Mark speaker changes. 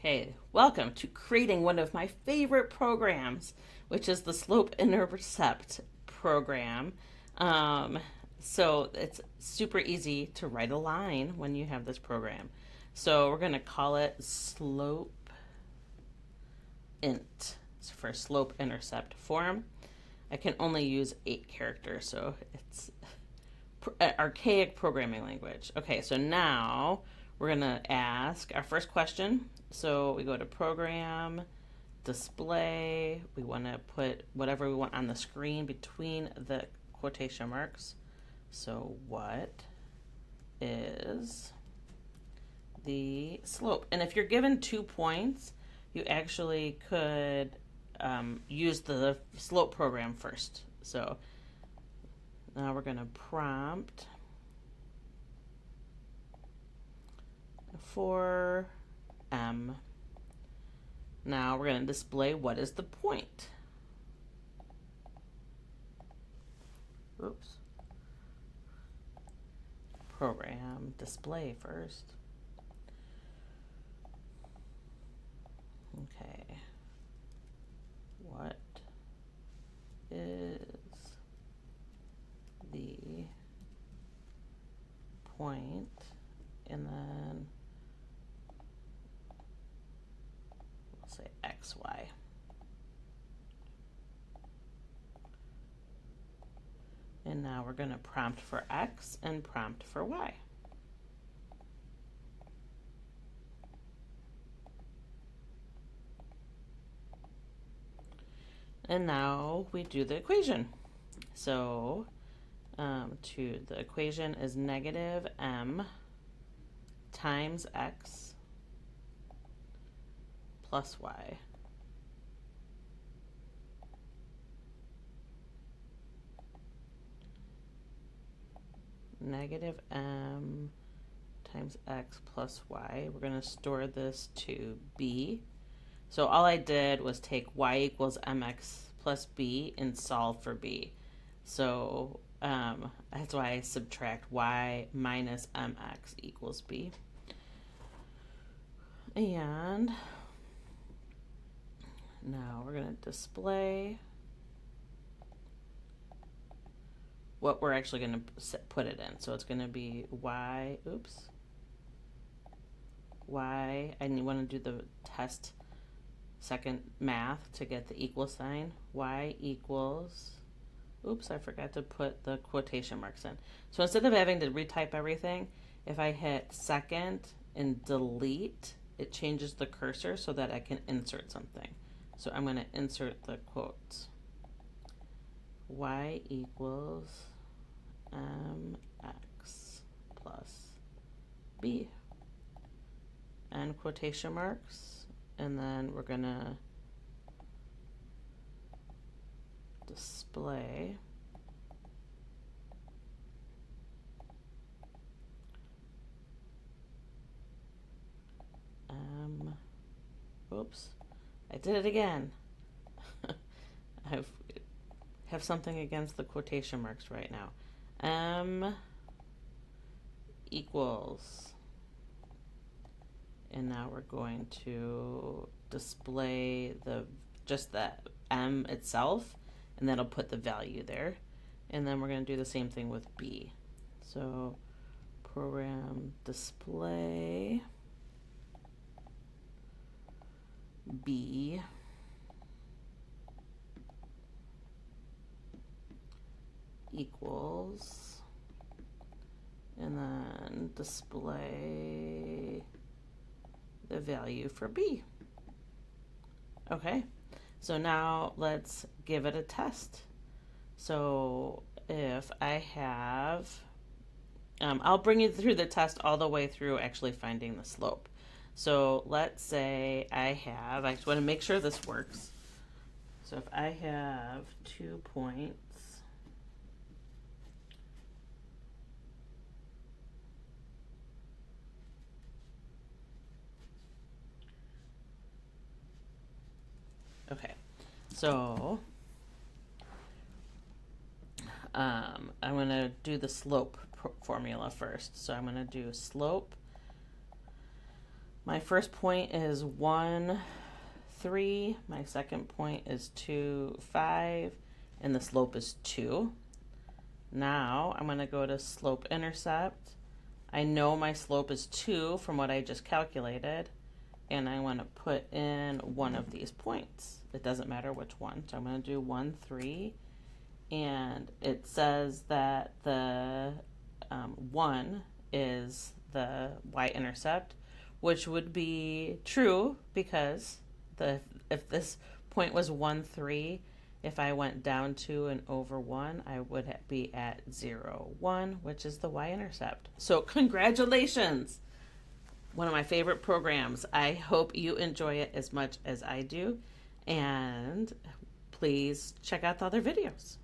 Speaker 1: Okay, welcome to creating one of my favorite programs, which is the Slope-Intercept program. Um, so it's super easy to write a line when you have this program. So we're going to call it SLOPEINT for slope-intercept form. I can only use 8 characters, so it's archaic programming language. Okay, so now we're going to ask our first question. So we go to program, display. We want to put whatever we want on the screen between the quotation marks. So what is the slope? And if you're given 2 points, you actually could use the slope program first. So now we're going to prompt for M. Now we're going to display what is the point. Oops. Program display first. Okay. What is the point? And then we'll say XY. And now we're going to prompt for X and prompt for Y. And now we do the equation. So the equation is negative M times X plus Y. Negative M times X plus Y. We're going to store this to B. So all I did was take Y equals MX plus B and solve for B. So that's why I subtract Y minus MX equals B. And now we're going to display what we're actually going to put it in. So it's going to be Y, Y, I want to do the test second math to get the equal sign. Y equals, I forgot to put the quotation marks in. So instead of having to retype everything, if I hit second and delete, it changes the cursor so that I can insert something. So I'm going to insert the quotes. Y equals MX plus B. And quotation marks. And then we're going to display I did it again. I have something against the quotation marks right now. M equals, and now we're going to display just that M itself, and that'll put the value there. And then we're going to do the same thing with B. So program display B equals, and then display the value for B. Okay, so now let's give it a test. So if I have, I'll bring you through the test all the way through actually finding the slope. So let's say I just want to make sure this works. So if I have 2 points, okay, so I'm going to do the slope formula first. So I'm going to do slope My first point is 1, 3. My second point is 2, 5. And the slope is 2. Now I'm going to go to slope-intercept. I know my slope is 2 from what I just calculated. And I want to put in one of these points. It doesn't matter which one. So I'm going to do 1, 3. And it says that the 1 is the y-intercept, which would be true because if this point was 1, 3, if I went down 2 and over 1, I would be at 0, 1, which is the y-intercept. So congratulations! One of my favorite programs. I hope you enjoy it as much as I do. And please check out the other videos.